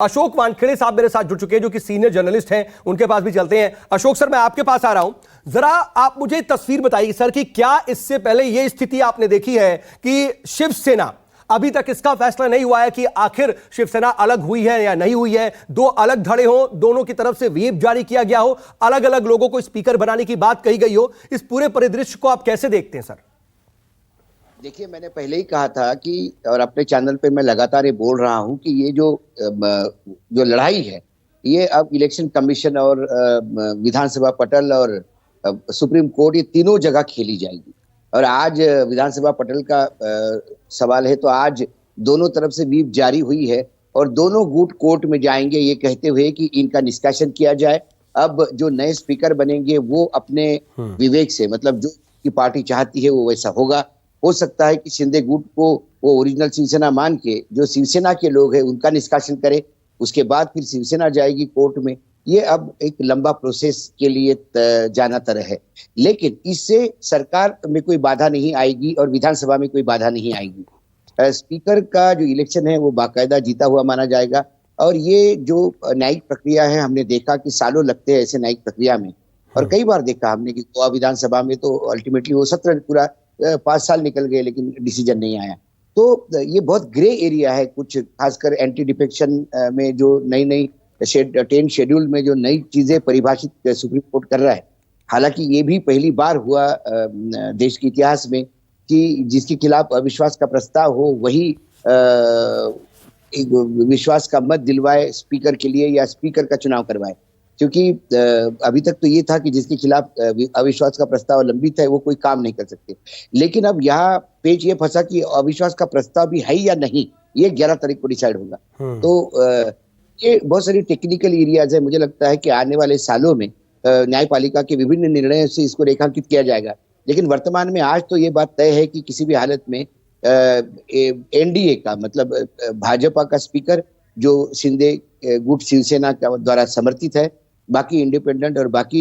अशोक वानखेड़े साहब मेरे साथ जुड़ चुके हैं, जो कि सीनियर जर्नलिस्ट हैं। उनके पास भी चलते हैं। अशोक सर, मैं आपके पास आ रहा हूं। जरा आप मुझे तस्वीर बताइए सर कि क्या इससे पहले यह स्थिति आपने देखी है कि शिवसेना, अभी तक इसका फैसला नहीं हुआ है कि आखिर शिवसेना अलग हुई है या नहीं हुई है, दो अलग धड़े हो, दोनों की तरफ से व्हीप जारी किया गया हो, अलग अलग लोगों को स्पीकर बनाने की बात कही गई हो, इस पूरे परिदृश्य को आप कैसे देखते हैं सर? देखिए, मैंने पहले ही कहा था कि, और अपने चैनल पे मैं लगातार ये बोल रहा हूं कि ये जो लड़ाई है, ये अब इलेक्शन कमीशन और विधानसभा पटल और सुप्रीम कोर्ट, ये तीनों जगह खेली जाएगी। और आज विधानसभा पटल का सवाल है, तो आज दोनों तरफ से व्हीप जारी हुई है और दोनों गुट कोर्ट में जाएंगे ये कहते हुए कि इनका निष्कासन किया जाए। अब जो नए स्पीकर बनेंगे वो अपने विवेक से, मतलब जो की पार्टी चाहती है वो वैसा होगा। हो सकता है कि शिंदे गुट को वो ओरिजिनल शिवसेना मान के जो शिवसेना के लोग हैं उनका निष्कासन करे, उसके बाद फिर शिवसेना जाएगी कोर्ट में। ये अब एक लंबा प्रोसेस के लिए जाना तय है, लेकिन इससे सरकार में कोई बाधा नहीं आएगी और विधानसभा में कोई बाधा नहीं आएगी। स्पीकर का जो इलेक्शन है वो बाकायदा जीता हुआ माना जाएगा। और ये जो न्यायिक प्रक्रिया है, हमने देखा कि सालों लगते हैं ऐसे न्यायिक प्रक्रिया में, और कई बार देखा हमने कि गोवा विधानसभा में तो अल्टीमेटली वो सत्र पूरा 5 साल निकल गए लेकिन डिसीजन नहीं आया। तो ये बहुत ग्रे एरिया है। कुछ खासकर एंटी डिफेक्शन में जो नई 10 शेड्यूल में जो नई चीजें परिभाषित सुप्रीम कोर्ट कर रहा है, हालांकि ये भी पहली बार हुआ देश के इतिहास में कि जिसके खिलाफ अविश्वास का प्रस्ताव हो वही एक विश्वास का मत दिलवाए स्पीकर के लिए या स्पीकर का चुनाव करवाए। क्योंकि अभी तक तो ये था कि जिसके खिलाफ अविश्वास का प्रस्ताव लंबित है वो कोई काम नहीं कर सकते, लेकिन अब यहाँ पेच ये फंसा कि अविश्वास का प्रस्ताव भी है या नहीं, ये 11 तारीख को डिसाइड होगा। तो ये बहुत सारी टेक्निकल एरियाज है। मुझे लगता है कि आने वाले सालों में न्यायपालिका के विभिन्न निर्णयों से इसको रेखांकित किया जाएगा, लेकिन वर्तमान में आज तो ये बात तय है कि किसी भी हालत में एनडीए का, मतलब भाजपा का स्पीकर जो शिंदे गुट शिवसेना का द्वारा समर्थित है, बाकी इंडिपेंडेंट और बाकी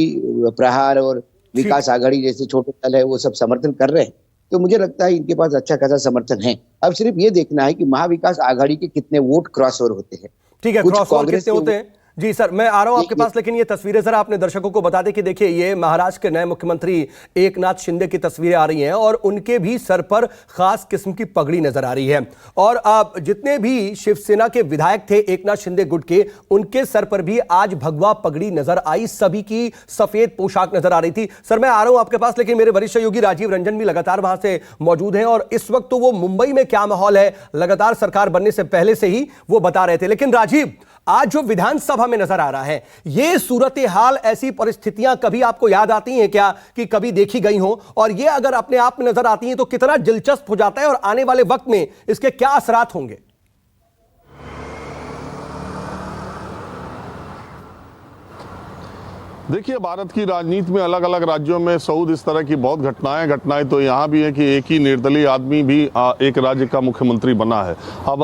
प्रहार और विकास आघाड़ी जैसे छोटे दल है वो सब समर्थन कर रहे हैं। तो मुझे लगता है इनके पास अच्छा खासा समर्थन है। अब सिर्फ ये देखना है कि महाविकास आघाड़ी के कितने वोट क्रॉस ओवर होते हैं। ठीक है, क्रॉस ओवर कितने होते हैं? जी सर, मैं आ रहा हूं आपके पास, लेकिन ये तस्वीरें जरा आपने दर्शकों को बता दें कि देखिए, ये महाराष्ट्र के नए मुख्यमंत्री एकनाथ शिंदे की तस्वीरें आ रही हैं और उनके भी सर पर खास किस्म की पगड़ी नजर आ रही है। और अब जितने भी शिवसेना के विधायक थे एकनाथ शिंदे गुट के, उनके सर पर भी आज भगवा पगड़ी नजर आई, सभी की सफेद पोशाक नजर आ रही थी। सर, मैं आ रहा हूं आपके पास, लेकिन मेरे वरिष्ठ सहयोगी राजीव रंजन भी लगातार वहां से मौजूद हैं और इस वक्त तो वो मुंबई में क्या माहौल है लगातार सरकार बनने से पहले से ही वो बता रहे थे। लेकिन राजीव, आज जो विधानसभा में नजर आ रहा है, ये सूरत हाल, ऐसी परिस्थितियां कभी आपको याद आती हैं क्या कि कभी देखी गई हो? और ये अगर अपने आप में नजर आती हैं तो कितना दिलचस्प हो जाता है और आने वाले वक्त में इसके क्या असरात होंगे? देखिए, भारत की राजनीति में अलग अलग राज्यों में सऊद इस तरह की बहुत घटनाएं तो यहाँ भी है कि एक ही निर्दलीय आदमी भी एक राज्य का मुख्यमंत्री बना है। अब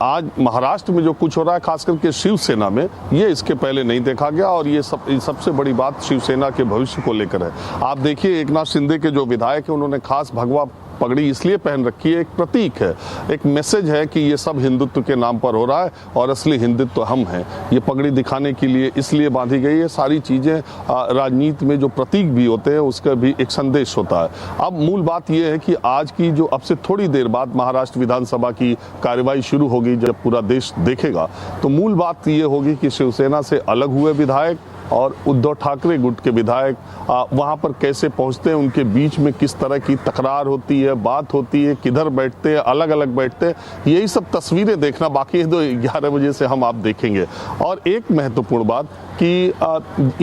आज महाराष्ट्र में जो कुछ हो रहा है, खास करके शिवसेना में, ये इसके पहले नहीं देखा गया और ये सबसे बड़ी बात शिवसेना के भविष्य को लेकर है। आप देखिए, एकनाथ शिंदे के जो विधायक है उन्होंने खास भगवा पगड़ी इसलिए पहन रखी है, एक प्रतीक है, एक मैसेज है कि ये सब हिंदुत्व के नाम पर हो रहा है और असली हिंदुत्व हम हैं। ये पगड़ी दिखाने के लिए इसलिए बांधी गई है। सारी चीज़ें राजनीति में जो प्रतीक भी होते हैं उसका भी एक संदेश होता है। अब मूल बात ये है कि आज की जो, अब से थोड़ी देर बाद महाराष्ट्र विधानसभा की कार्यवाही शुरू होगी, जब पूरा देश देखेगा तो मूल बात ये होगी कि शिवसेना से अलग हुए विधायक और उद्धव ठाकरे गुट के विधायक वहां पर कैसे पहुंचते हैं, उनके बीच में किस तरह की तकरार होती है, बात होती है, किधर बैठते हैं, अलग अलग बैठते हैं, यही सब तस्वीरें देखना बाकी है। तो 11 बजे से हम आप देखेंगे। और एक महत्वपूर्ण बात कि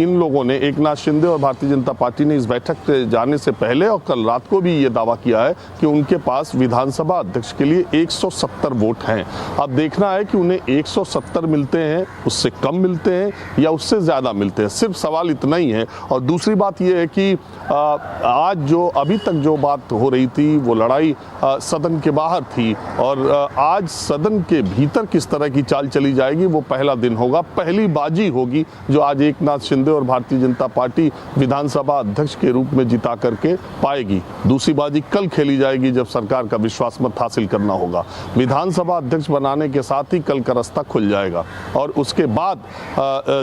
इन लोगों ने, एकनाथ शिंदे और भारतीय जनता पार्टी ने इस बैठक से जाने से पहले और कल रात को भी ये दावा किया है कि उनके पास विधानसभा अध्यक्ष के लिए 170 वोट हैं। अब देखना है कि उन्हें 170 मिलते हैं, उससे कम मिलते हैं या उससे ज्यादा मिलते हैं, सिर्फ सवाल इतना ही है। और दूसरी बात यह है कि आज जो अभी तक जो बात हो रही थी थी, वो लड़ाई सदन के बाहर थी। और आज सदन के भीतर किस तरह की चाल चली जाएगी वो पहला दिन होगा, पहली बाजी होगी जो आज एकनाथ शिंदे और भारतीय जनता पार्टी विधानसभा अध्यक्ष के रूप में जिता करके पाएगी। दूसरी बाजी कल खेली जाएगी जब सरकार का विश्वास मत हासिल करना होगा। विधानसभा अध्यक्ष बनाने के साथ ही कल का रास्ता खुल जाएगा और उसके बाद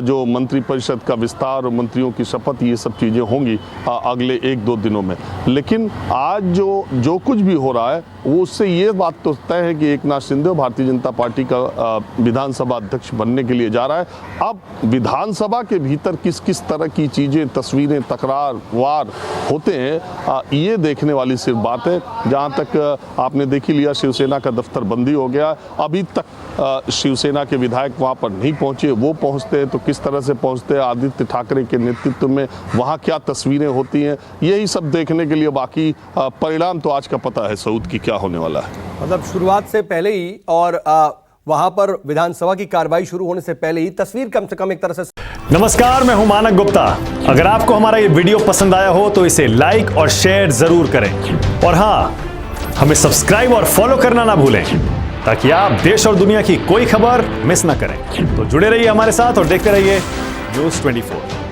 जो मंत्रिपरिषद का विस्तार और मंत्रियों की शपथ, ये सब चीजें होंगी अगले 1-2 दिनों में। लेकिन आज जो कुछ भी हो रहा है वो उससे ये बात तो तय है कि एकनाथ शिंदे और भारतीय जनता पार्टी का विधानसभा अध्यक्ष बनने के लिए जा रहा है। अब विधानसभा के भीतर किस किस तरह की चीजें, तस्वीरें, तकरार वार होते हैं, ये देखने वाली सिर्फ बात है। जहां तक आपने देख ही लिया, शिवसेना का दफ्तर बंदी हो गया। अभी तक शिवसेना के विधायक वहां पर नहीं पहुंचे। वो पहुंचते हैं तो किस तरह से पहुंचते हैं, आदित्य ठाकरे के नेतृत्व में वहां क्या तस्वीरें होती हैं, यही सब देखने के लिए। बाकी परिणाम तो आज का पता है सऊद की क्या होने वाला है। मतलब शुरुआत से पहले ही और वहां पर विधानसभा की कार्रवाई शुरू होने से पहले ही तस्वीर कम से कम एक तरह से। नमस्कार, मैं हूं मानक गुप्ता। अगर आपको हमारा ये वीडियो पसंद आया हो तो इसे लाइक और शेयर जरूर करें और हां, हमें सब्सक्राइब और फॉलो करना ना भूलें ताकि आप देश और दुनिया की कोई खबर मिस ना करें। तो जुड़े रहिए हमारे साथ और देखते रहिए न्यूज़ 24।